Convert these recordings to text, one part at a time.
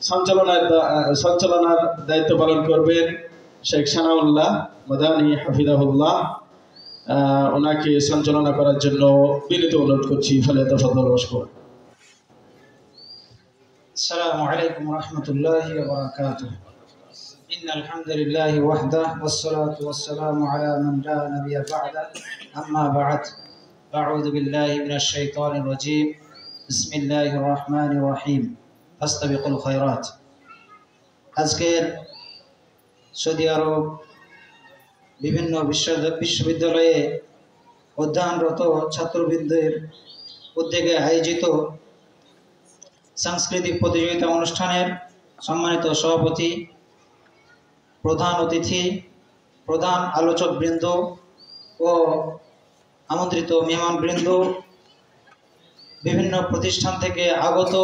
সঞ্চালনার দায়িত্ব পালন করবেন শেখ সানাউল্লাহ মাদানী হাফিজাহুল্লাহ। ওনাকে সঞ্চালনা করার জন্য বিনীত অনুরোধ করছি। ফালিয়াতাফাদ্দাল মাশকুর। আসসালামু আলাইকুম ওয়া রাহমাতুল্লাহি ওয়া বারাকাতুহু। ইন্নাল হামদুলিল্লাহি ওয়াহদাহু ওয়াসসালাতু ওয়াসসালামু আলা মান লা নাবিয়্যা বা'দা। আম্মা বা'দ। আউযু বিল্লাহি মিনাশ শাইতানির রাজীম। বিসমিল্লাহির রাহমানির রহিম। ফাস্তাবিকুল খায়রাত। আজকের সৌদি আরব বিভিন্ন বিশ্ববিদ্যালয়ে অধ্যয়নরত ছাত্রবৃন্দের উদ্যোগে আয়োজিত সাংস্কৃতিক প্রতিযোগিতা অনুষ্ঠানের সম্মানিত সভাপতি, প্রধান অতিথি, প্রধান আলোচকবৃন্দ ও আমন্ত্রিত মেহমানবৃন্দ, বিভিন্ন প্রতিষ্ঠান থেকে আগত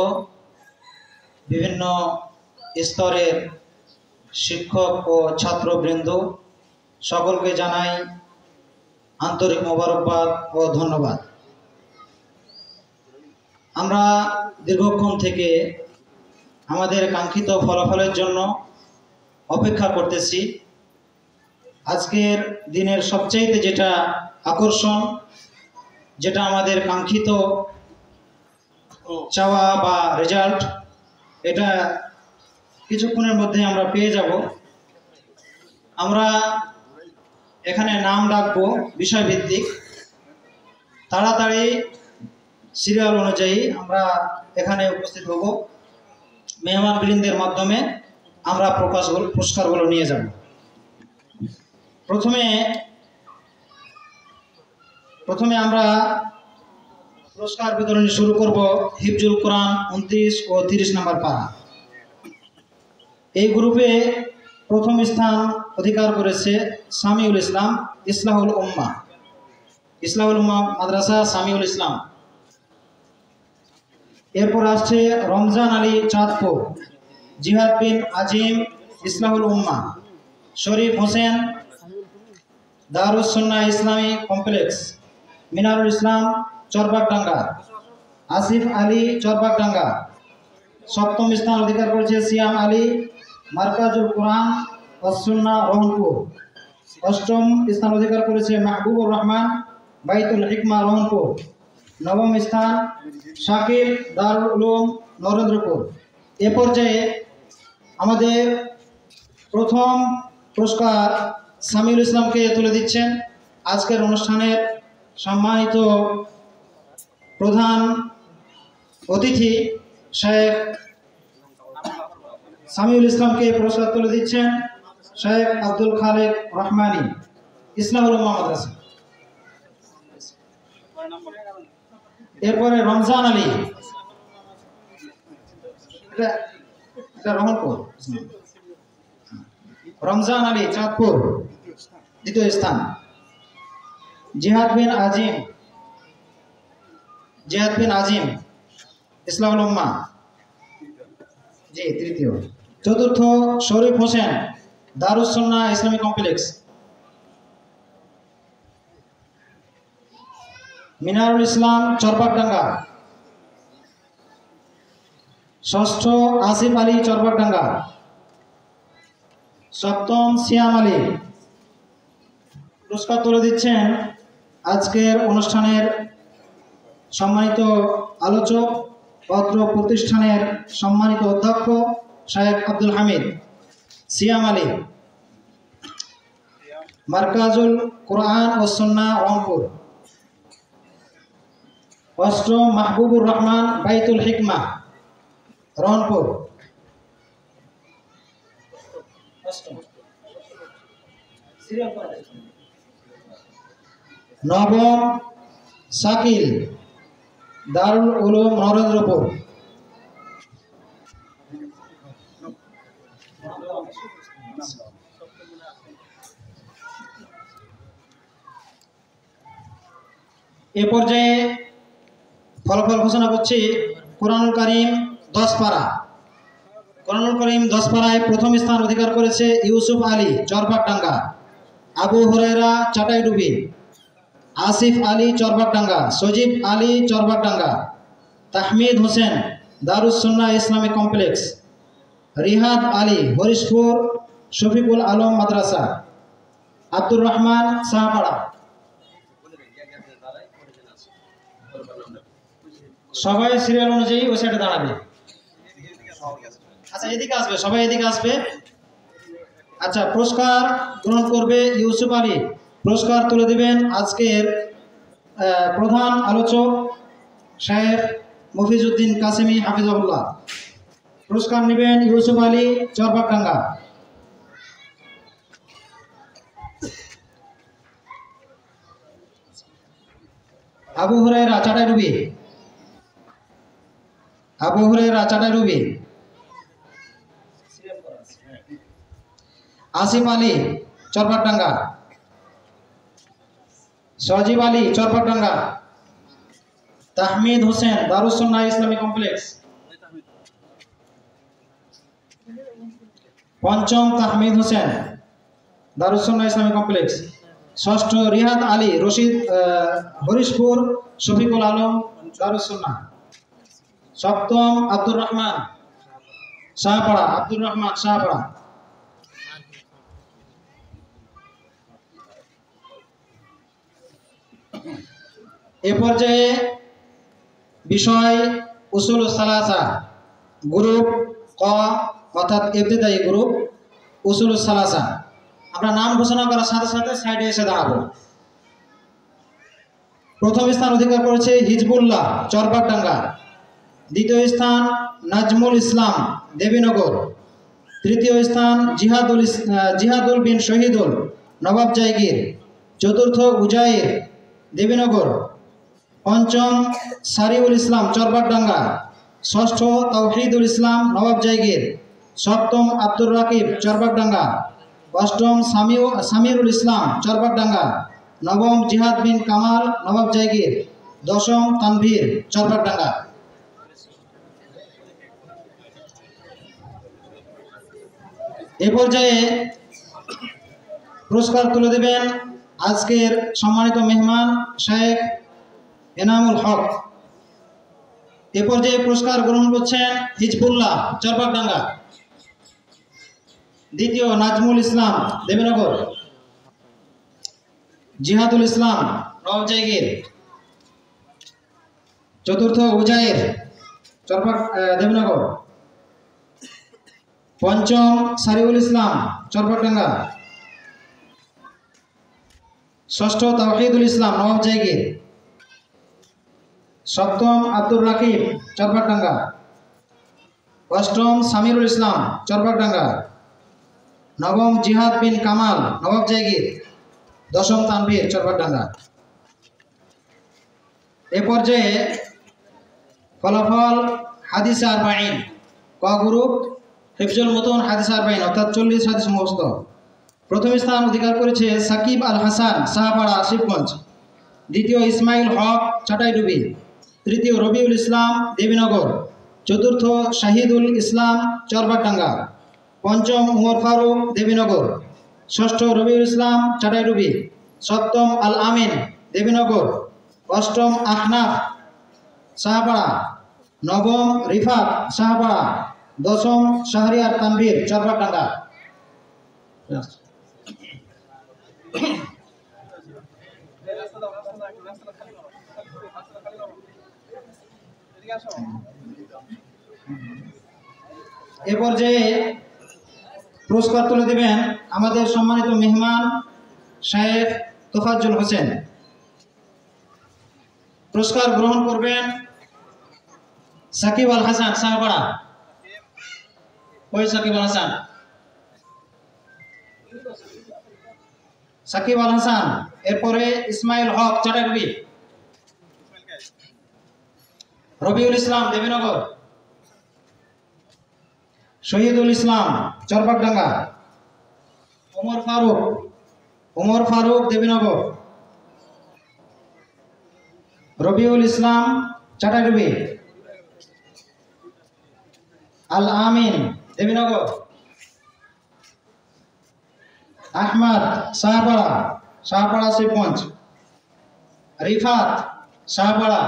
বিভিন্ন স্তরের শিক্ষক ও ছাত্রবৃন্দ, সকলকে জানাই আন্তরিক মোবারকবাদ ও ধন্যবাদ। আমরা দীর্ঘক্ষণ থেকে আমাদের কাঙ্ক্ষিত ফলাফলের জন্য অপেক্ষা করতেছি। আজকের দিনের সবচাইতে যেটা আকর্ষণ, যেটা আমাদের কাঙ্ক্ষিত চাওয়া বা রেজাল্ট, এটা কিছুক্ষণের মধ্যে আমরা পেয়ে যাব। আমরা এখানে নাম ডাকবো বিষয়ভিত্তিক, তাড়াতাড়ি সিরিয়াল অনুযায়ী আমরা এখানে উপস্থিত হব। মেহমানবৃন্দের মাধ্যমে আমরা পুরস্কারগুলো নিয়ে যাব। প্রথমে আমরা পুরস্কার বিতরণী শুরু করব। হিফজুল কোরআন 29 ও 30 নম্বর পারা। এই গ্রুপে প্রথম স্থান অধিকার করেছে সামিউল ইসলাম ইসলাহুল উম্মাহ মাদ্রাসা সামিউল ইসলাম। এরপর আসছে রমজান আলী চাঁদপুর, জিহাদ বিন আজিম ইসলাহুল উম্মাহ, শরীফ হোসেন দারুস সুন্নাহ ইসলামী কমপ্লেক্স, মিনারুল ইসলাম চরবাগডাঙ্গা, আসিফ আলী চরবাগডাঙ্গা। সপ্তম স্থান অধিকার করেছে সিয়াম আলী মার্কাজুল কোরআন ওয়াস সুন্নাহ রহনপুর। অষ্টম স্থান অধিকার করেছে মাহবুবুর রহমান বাইতুল হিকমা রহনপুর। নবম স্থান শাকিল দারুল উলুম নরেন্দ্রপুর। এ পর্যায়ে আমাদের প্রথম পুরস্কার সামিউল ইসলামকে তুলে দিচ্ছেন আজকের অনুষ্ঠানের সম্মানিত প্রধান অতিথি শেখ সামিউল ইসলামকে পুরস্কার তুলে দিচ্ছেন শেখ আব্দুল খালেক রহমানী, ইসলাহুল উম্মাহ মাদ্রাসা। এরপরে রমজান আলী, রহনপুর, রমজান আলী চাঁদপুর দ্বিতীয় স্থান। জিহাদ বিন আজিম ইসলাহুল উম্মাহ জি তৃতীয়। চতুর্থ শরীফ হোসেন দারুস সুন্নাহ ইসলামী কমপ্লেক্স, মিনারুল ইসলাম চরবাগডাঙ্গা। ষষ্ঠ আসিফ আলী চরবাগডাঙ্গা। সপ্তম সিয়াম আলী। পুরস্কার তুলে দিচ্ছেন আজকের অনুষ্ঠানের সম্মানিত আলোচক, অত্র প্রতিষ্ঠানের সম্মানিত অধ্যক্ষ শেখ আব্দুল হামিদ, সিয়াম আলী মার্কাজুল কোরআন ও সুন্নাহ রংপুর। অষ্টম মাহবুবুর রহমান বাইতুল হিকমা রংপুর। নবম শাকিল দারুল উলুম নরেন্দ্রপুর। এ পর্যায়ে ফলাফল ঘোষণা করছি। কোরআনুল কারীম 10 পারা। কোরআনুল কারীম 10 পারায় প্রথম স্থান অধিকার করেছে ইউসুফ আলী চরবাগডাঙ্গা, আবু হুরায়রা চাটাইডুবি, আসিফ আলী চরবাগডাঙ্গা, সজীব আলী চরবাগডাঙ্গা, তাহমিদ হোসেন দারুস সুন্নাহ ইসলামী কমপ্লেক্স, রিহাদ আলী হরিশপুর শফিকুল আলম মাদ্রাসা, আব্দুর রহমান সাহাপাড়া। সবাই সিরিয়াল অনুযায়ী ওই সাইডে দাঁড়াবে। আচ্ছা এদিকে আসবে, সবাই এদিকে আসবে। আচ্ছা পুরস্কার গ্রহণ করবে ইউসুফ আলী। পুরস্কার তুলে দিবেন আজকের প্রধান আলোচক শেখ মফিজউদ্দিন কাসেমি হাফিজাহুল্লাহ। পুরস্কার নেবেন ইউসুফ আলী, চরবাগডাঙ্গা। আবু হুরায়রা চাটাইরুবি, আবু হুরায়রা চাটাইরুবি। আসিফ আলী চরবাগডাঙ্গা, সজীব আলী চরবাগডাঙ্গা। তাহমিদ হোসেন দারুস সুন্নাহ ইসলামী কমপ্লেক্স। পঞ্চম তাহমিদ হোসেন দারুস সুন্নাহ ইসলামী কমপ্লেক্স। ষষ্ঠ রিহাদ আলী রশিদ হরিশপুর শফিকুল আলম দারুস সুন্নাহ। সপ্তম আব্দুর রহমান শাহপাড়া, আব্দুর রহমান শাহপাড়া। এ পর্যায়ে বিষয় উসুল সালাসা গ্রুপ ক অর্থাৎ ইবতিদায়ী গ্রুপ উসুল সালাসা। আমরা নাম ঘোষণা করার সাথে সাথে সাইডে এসে দাঁড়াবো। প্রথম স্থান অধিকার করেছে হিজবুল্লাহ চরবাগডাঙ্গা। দ্বিতীয় স্থান নাজমুল ইসলাম দেবীনগর। তৃতীয় স্থান জিহাদুল বিন শহীদুল নবাব জায়গির। চতুর্থ উজাইর দেবীনগর। পঞ্চম সারিউল ইসলাম চরবাগডাঙ্গা। ষষ্ঠ তৌহিদুল ইসলাম নবাব জায়গির। সপ্তম আব্দুর রাকিব চরবাগডাঙ্গা। অষ্টম সামিরুল ইসলাম চরবাগডাঙ্গা। নবম জিহাদ বিন কামাল নবাব জায়গির। দশম তানভীর চরবাগডাঙ্গা। এ পর্যায়ে পুরস্কার তুলে দেবেন আজকের সম্মানিত মেহমান শেখ এনামুল হক। এ পর্যায়ে পুরস্কার গ্রহণ করছেন হিজবুল্লাহ চরবাগডাঙ্গা। দ্বিতীয় নাজমুল ইসলাম দেবীনগর। জিহাদুল ইসলাম নবাব জায়গির। চতুর্থ উজাইর দেবীনগর। পঞ্চম সারিউল ইসলাম চরবাগডাঙ্গা। ষষ্ঠ তাওহীদুল ইসলাম নবাব জায়গির। সপ্তম আব্দুর রাকিব চরবাগডাঙ্গা। অষ্টম সামিরুল ইসলাম চরবাগডাঙ্গা। নবম জিহাদ বিন কামাল নবাব জায়গির। দশম তানভীর চরবাগডাঙ্গা। এ পর্যায়ে ফলাফল হাদিস আরবাঈন ক গ্রুপ হিফজুল মুতুন হাদিস আরবাঈন অর্থাৎ 40 হাদিস মুখস্থ। প্রথম স্থান অধিকার করেছে সাকিব আল হাসান সাহাপাড়া শিবগঞ্জ। দ্বিতীয় ইসমাইল হক চাটাইডুবি। তৃতীয় রবিউল ইসলাম দেবীনগর। চতুর্থ শাহিদুল ইসলাম চরবাগডাঙ্গা। পঞ্চম উমর ফারুক দেবীনগর। ষষ্ঠ রবিউল ইসলাম চাটাইডুবি। সপ্তম আল আমিন দেবীনগর। অষ্টম আহনাফ সাহাপাড়া। নবম রিফাত সাহাপাড়া। দশম শাহরিয়ার তানভীর চরবাগডাঙ্গা। এ পর্যায়ে পুরস্কার তুলে দেবেন আমাদের সম্মানিত মেহমান শেখ তোফাজ্জল হোসেন। পুরস্কার গ্রহণ করবেন সাকিব আল হাসান সাহাপাড়া। ওই সাকিব আল হাসান, সাকিব আল হাসান। এরপরে ইসমাইল হক চাটাইডুবি। রবিউল ইসলাম দেবীনগর। শহীদুল ইসলাম চরবাগডাঙ্গা। উমর ফারুক দেবীনগর। রবিউল ইসলাম চাটাইডুবি। আল আমিন দেবীনগর। আহমদ শাহপাড়া শিবগঞ্জ। রিফাত শাহপাড়া।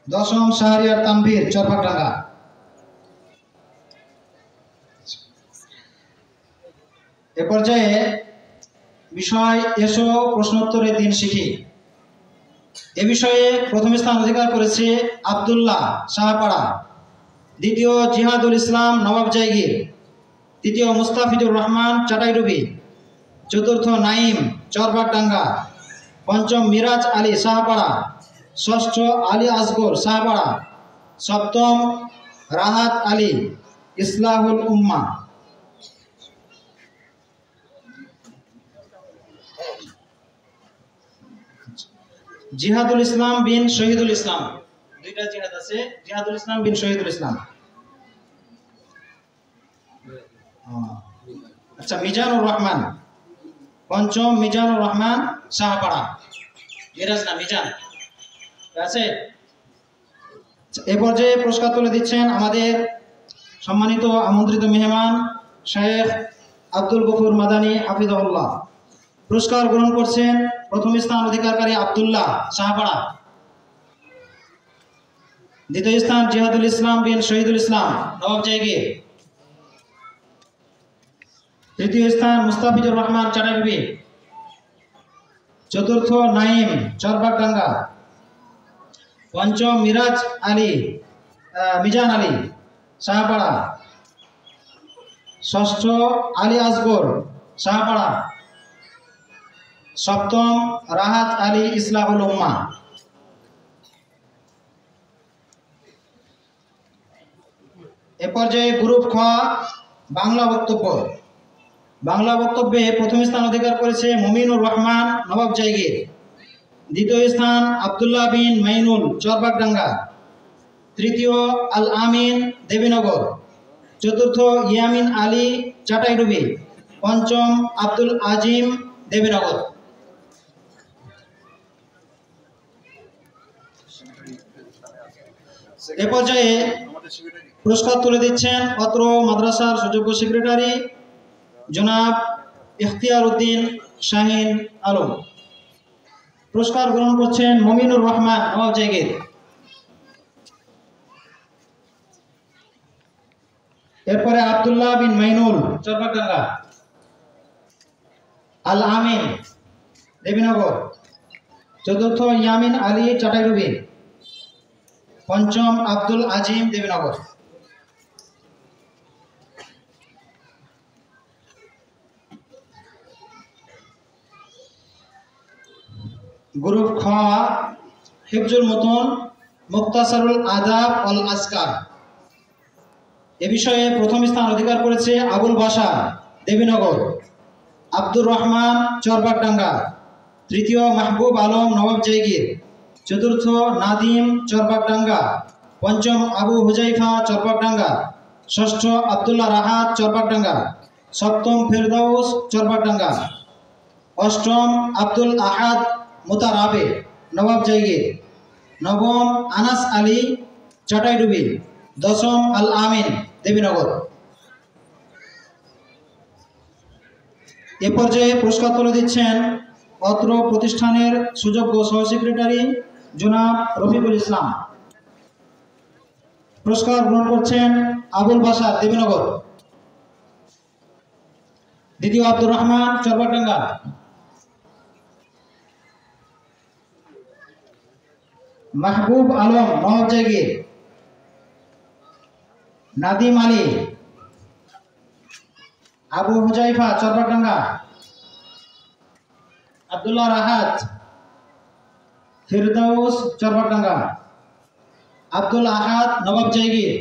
দশম শাহরিয়ার তানভীর চরবাগডাঙ্গা। এ পর্যায়ে বিষয় এসো প্রশ্নোত্তরের দিন শিখি। এ বিষয়ে প্রথম স্থান অধিকার করেছে আব্দুল্লাহ শাহপাড়া, দ্বিতীয় জিহাদুল ইসলাম নবাব জায়গির, তৃতীয় মুস্তাফিজুর রহমান চাটাইডুবি, চতুর্থ নাইম চরবাগডাঙ্গা, পঞ্চম মিরাজ আলী শাহপাড়া, ষষ্ঠ আলী আসগর শাহপাড়া, সপ্তম রাহাত আলী ইসলাহুল উম্মা। জিহাদুল ইসলাম বিন শহীদুল ইসলাম, দুইটা জিহাদ আছে, জিহাদুল ইসলাম বিন শহীদুল ইসলাম। আচ্ছা, মিজানুর রহমান, পঞ্চম মিজানুর রহমান শাহপাড়া, মিরাজ না মিজান আছে। এ পর্যায়ে পুরস্কার তুলে দিচ্ছেন আমাদের সম্মানিত আমন্ত্রিত মেহমান শেখ আব্দুল গফুর মাদানী হাফিজাহুল্লাহ। পুরস্কার গ্রহণ করছেন প্রথম স্থান অধিকারকারী আব্দুল্লাহ শাহপাড়া, দ্বিতীয় স্থান জিহাদুল ইসলাম বিন শহীদুল ইসলাম নবাব জায়গির, তৃতীয় স্থান মুস্তাফিজুর রহমান চাটাইডুবি, চতুর্থ নাইম চরবাগডাঙ্গা, পঞ্চম মিরাজ আলী মিজান আলী শাহপাড়া, ষষ্ঠ আলী আসগর শাহপাড়া, সপ্তম রাহাত আলী ইসলাহুল উম্মা। এ পর্যায়ে গ্রুপ খ বাংলা বক্তব্য। বাংলা বক্তব্যে প্রথম স্থান অধিকার করেছে মুমিনুর রহমান নবাব জায়গির, দ্বিতীয় স্থান আব্দুল্লাহ বিন মাইনুল চরবাগডাঙ্গা, তৃতীয় আল আমিন দেবীনগর, চতুর্থ ইয়ামিন আলী চাটাইডুবি, পঞ্চম আব্দুল আজিম দেবীনগর। এ পর্যায়ে পুরস্কার তুলে দিচ্ছেন অত্র মাদ্রাসার সুযোগ্য সেক্রেটারি জনাব ইখতিয়ার উদ্দিন শাহিন আলম। পুরস্কার গ্রহণ করছেন মুমিনুর রহমান নবাব জায়গির। এরপরে আব্দুল্লাহ বিন মাইনুল চরবাগডাঙ্গা, আল আমিন দেবীনগর, চতুর্থ ইয়ামিন আলী চাটাইডুবি, পঞ্চম আব্দুল আজিম দেবীনগর। গ্রুপ খ হিফজুল মুতুন মুক্তাসারুল আদাব অল আসকার। এ বিষয়ে প্রথম স্থান অধিকার করেছে আবুল বাশার দেবীনগর, আব্দুর রহমান চরবাগডাঙ্গা, তৃতীয় মাহবুব আলম নবাব জায়গির, চতুর্থ নাদিম চরবাগডাঙ্গা, পঞ্চম আবু হুজাইফা চরবাগডাঙ্গা, ষষ্ঠ আব্দুল্লাহ রাহাত চরবাগডাঙ্গা, সপ্তম ফেরদাউস চরবাগডাঙ্গা, অষ্টম আব্দুল আহাদ মুতারাবে নবাব জায়গির, নবম আনাস আলী চাটাইডুবি, দশম আল আমিন দেবীনগর। এ পর্যায়ে পুরস্কার তুলে দিচ্ছেন অত্র প্রতিষ্ঠানের সুযোগ্য সহ সেক্রেটারি জনাব রফিকুল ইসলাম। পুরস্কার গ্রহণ করছেন আবুল বাশার দেবীনগর, দ্বিতীয় আব্দুর রহমান চরবাগডাঙ্গা, মাহবুব আলম নবাব জায়গির, নাদিম আলী, আবু হুজাইফা চরবাগডাঙ্গা, আব্দুল্লাহ রাহাত ফিরদাউস চরবাগডাঙ্গা, আব্দুল আহাদ নবাব জায়গির,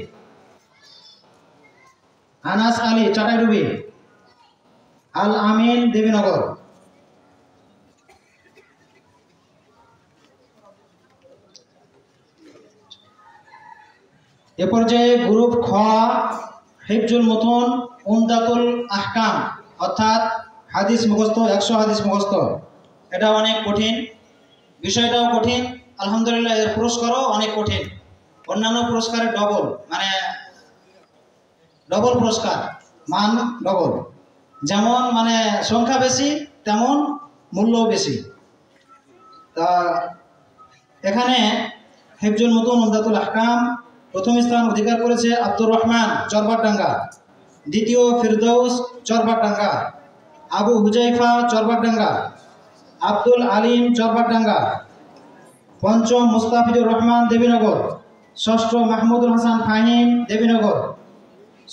আনাস আলী চাটাইডুবি, আল আমিন দেবীনগর। এ পর্যায়ে গ্রুপ খ হিফজুল মুতুন উমদাতুল আহকাম, অর্থাৎ হাদিস মুখস্থ, 100 হাদিস মুখস্থ। এটা অনেক কঠিন, বিষয়টাও কঠিন, আলহামদুলিল্লাহ এর পুরস্কারও অনেক কঠিন, অন্যান্য পুরস্কারের ডবল, মানে ডবল পুরস্কার, মান ডবল। যেমন মানে সংখ্যা বেশি তেমন মূল্যও বেশি। তা এখানে হিফজুল মুতুন উমদাতুল আহকাম প্রথম স্থান অধিকার করেছে আব্দুর রহমান চরবাগডাঙ্গা, দ্বিতীয় ফিরদৌস চরবাগডাঙ্গা, আবু হুজাইফা চরবাগডাঙ্গা, আব্দুল আলিম চরবাগডাঙ্গা। পঞ্চম মুস্তাফিজুর রহমান দেবীনগর। ষষ্ঠ মাহমুদুল হাসান ফাহিম দেবীনগর।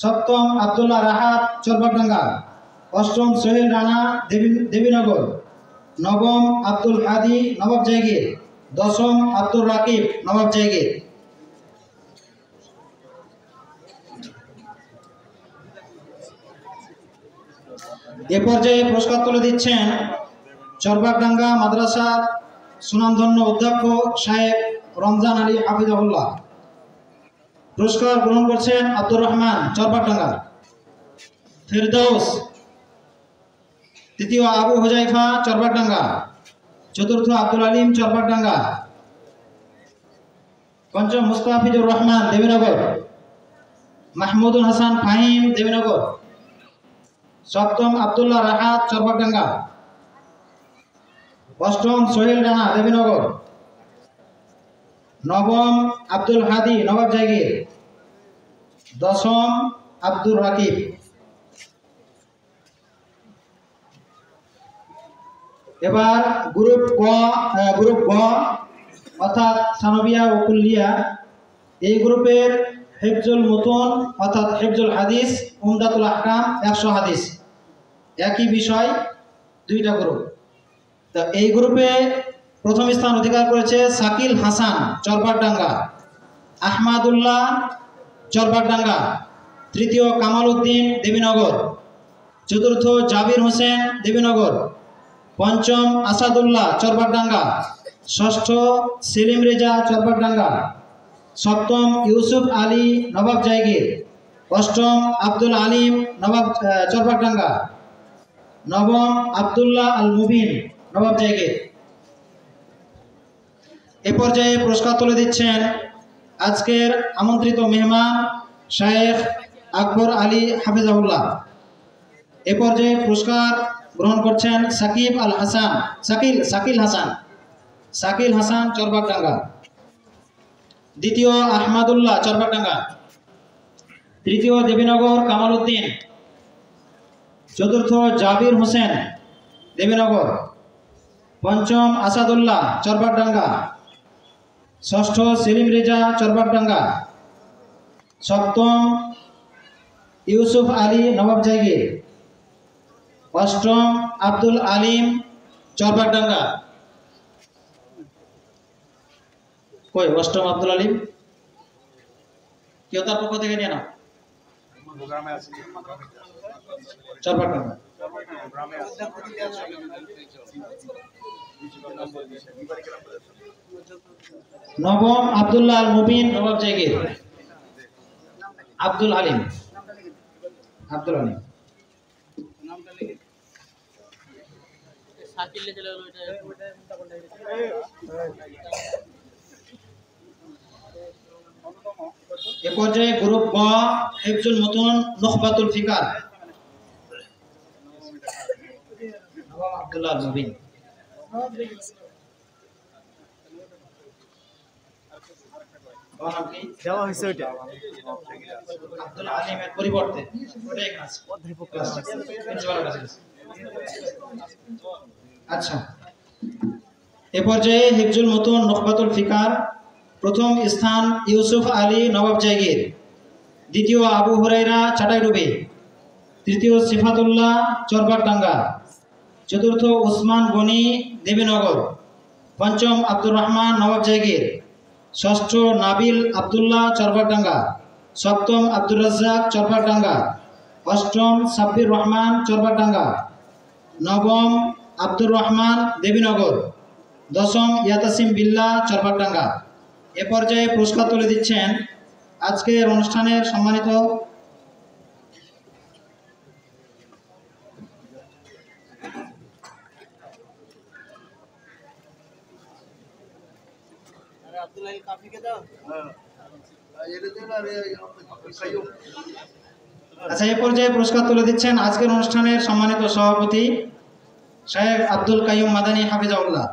সপ্তম আব্দুল্লাহ রাহাত চরবাগডাঙ্গা। অষ্টম সোহেল রানা দেবীনগর। নবম আব্দুল হাদি নবাব জায়গির। দশম আব্দুল রাকিব নবাব জায়গির। এ পর্যায়ে পুরস্কার তুলে দিচ্ছেন চরবাগডাঙ্গা মাদ্রাসার সুনামধন্য অধ্যক্ষ সাহেব রমজান আলী হাফিজাহুল্লাহ। পুরস্কার গ্রহণ করছেন আব্দুর রহমান চরবাগডাঙ্গা। ফেরদৌস। তৃতীয় আবু হুজাইফা চরবাগডাঙ্গা। চতুর্থ আব্দুল আলিম চরবাগডাঙ্গা। পঞ্চম মুস্তাফিজুর রহমান দেবীনগর। মাহমুদুল হাসান ফাহিম দেবীনগর। সপ্তম আব্দুল্লাহ রাহাত চরবাগডাঙ্গা। অষ্টম সোহেল রানা দেবীনগর। নবম আব্দুল হাদি নবাব জায়গির। দশম আব্দুর রাকিব। এবার গ্রুপ গ অর্থাৎ সানবিয়া ও কুল্লিয়া, এই গ্রুপের হিফজুল মুতুন অর্থাৎ হিফজুল হাদিস, উমদাতুল আহকাম 100 হাদিস, একই বিষয়, দুইটা গ্রুপ। তো এই গ্রুপে প্রথম স্থান অধিকার করেছে শাকিল হাসান চরবাগডাঙ্গা, আহমাদুল্লাহ চরবাগডাঙ্গা। তৃতীয় কামাল উদ্দিন দেবীনগর। চতুর্থ জাবির হোসেন দেবীনগর। পঞ্চম আসাদুল্লাহ চরবাগডাঙ্গা। ষষ্ঠ সেলিম রেজা চরবাগডাঙ্গা। সপ্তম ইউসুফ আলী নবাব জায়গির। অষ্টম আব্দুল আলিম নবাব চরবাগডাঙ্গা। নবম আব্দুল্লাহ আল মুবিন নবাব জায়গির। এ পর্যায়ে পুরস্কার তুলে দিচ্ছেন আজকের আমন্ত্রিত মেহমান শায়েখ আকবর আলী হাফিজাহুল্লাহ। এ পর্যায়ে পুরস্কার গ্রহণ করছেন শাকিল হাসান চরবাগডাঙ্গা। দ্বিতীয় আহমাদুল্লাহ চরবাগডাঙ্গা। তৃতীয় দেবীনগর কামাল উদ্দিন। চতুর্থ জাবির হোসেন দেবীনগর। পঞ্চম আসাদুল্লাহ চরবাগডাঙ্গা। ষষ্ঠ সেলিম রেজা চরবাগডাঙ্গা। সপ্তম ইউসুফ আলী নবাব জায়গির। অষ্টম আব্দুল আলিম চরবাগডাঙ্গা। কই অষ্টম আব্দুল আলিম? কেউ তার পক্ষ থেকে নিয়ে নাও। চরবাগডাঙ্গা। নবম আব্দুল্লাহ আল মুবিন নবাব জায়গির। আব্দুল আলিম। এ পর্যায়ে গ্রুপ গ হিফজুল মুতুন নুখবাতুল ফিকার, আব্দুল্লাহ আল মুবিন। দেওয়া হয়েছে ওইটা আব্দুল আলিমের পরিবর্তে ওটা এখানে আছে। আচ্ছা, এ পর্যায়ে হিফজুল মুতুন নুখবাতুল ফিকার প্রথম স্থান ইউসুফ আলী নবাব জায়গির। দ্বিতীয় আবু হুরাইরা চাটাইডুবি। তৃতীয় সিফাতুল্লাহ চরবাগডাঙ্গা। চতুর্থ উসমান গনি দেবীনগর। পঞ্চম আব্দুর রহমান নবাব জায়গির। ষষ্ঠ নাবিল আবদুল্লাহ চরবাগডাঙ্গা। সপ্তম আব্দুর রাজ্জাক চরবাগডাঙ্গা। অষ্টম সাব্বির রহমান চরবাগডাঙ্গা। নবম আব্দুর রহমান দেবীনগর। দশম ইয়াতাসিম বিল্লাহ চরবাগডাঙ্গা। এ পর্যায়ে পুরস্কার তুলে দিচ্ছেন আজকের অনুষ্ঠানের সম্মানিত আচ্ছা, এ পর্যায়ে পুরস্কার তুলে দিচ্ছেন আজকের অনুষ্ঠানের সম্মানিত সভাপতি শায়েখ আব্দুল কাইয়ুম মাদানী হাফিজাহুল্লাহ।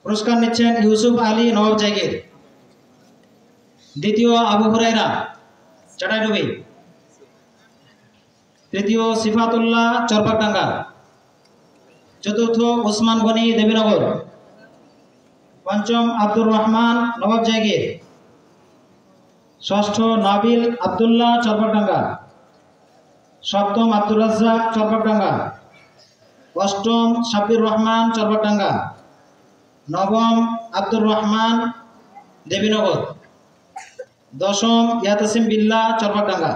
পুরস্কার নিচ্ছেন ইউসুফ আলী নবাব জায়গির। দ্বিতীয় আবু হুরাইরা চাটাইডুবি। তৃতীয় সিফাতুল্লাহ চরপাকডাঙ্গা, চতুর্থ ওসমান গনি দেবীনগর, পঞ্চম আব্দুর রহমান নবাব জায়গির, ষষ্ঠ নাবিল আব্দুল্লাহ চরপাকডাঙ্গা, সপ্তম আব্দুর রাজ্জাক চরপাকডাঙ্গা, অষ্টম সাব্বির রহমান চরপাকডাঙ্গা, নবম আব্দুর রহমান দেবীনগর, দশম ইয়াতাসিম বিল্লাহ চরপাকডাঙ্গা।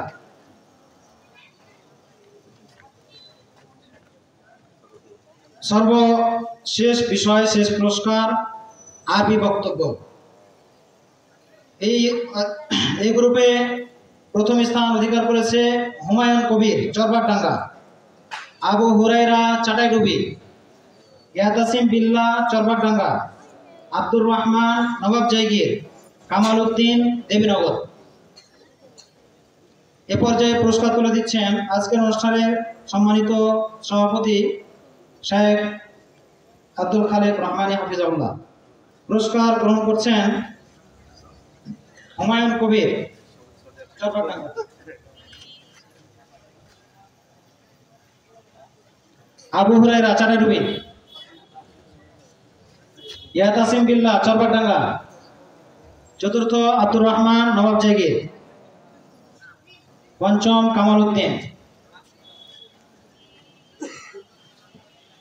সর্বশেষ বিষয়, শেষ পুরস্কার আরবি বক্তব্য। এই গ্রুপে প্রথম স্থান অধিকার করেছে হুমায়ুন কবির চরপাকডাঙ্গা, আবু হুরাইরা চাটাইডুবি, ইয়াতাসিম বিল্লাহ চরপাকডাঙ্গা, আব্দুর রহমান নবাব জায়গির, কামাল উদ্দিন দেবীনগর। এ পর্যায়ে পুরস্কার তুলে দিচ্ছেন আজকের অনুষ্ঠানের সম্মানিত সভাপতি শেখ আব্দুল খালেক রহমানী হাফিজাহুল্লাহ। পুরস্কার গ্রহণ করছেন হুমায়ুন কবির চরপাকডাঙ্গা, আবু হুরাইরা চাটাইডুবি, ইয়াতাসিম বিল্লাহ চরপাকডাঙ্গা, চতুর্থ আব্দুর রহমান নবাব জায়গির, পঞ্চম কামাল উদ্দিন।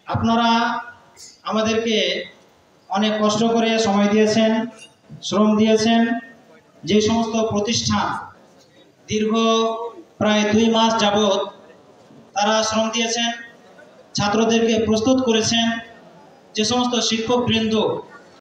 আপনারা আমাদেরকে অনেক কষ্ট করে সময় দিয়েছেন, শ্রম দিয়েছেন। যে সমস্ত প্রতিষ্ঠান দীর্ঘ প্রায় 2 মাস যাবৎ তারা শ্রম দিয়েছেন, ছাত্রদেরকে প্রস্তুত করেছেন, যে সমস্ত শিক্ষকবৃন্দ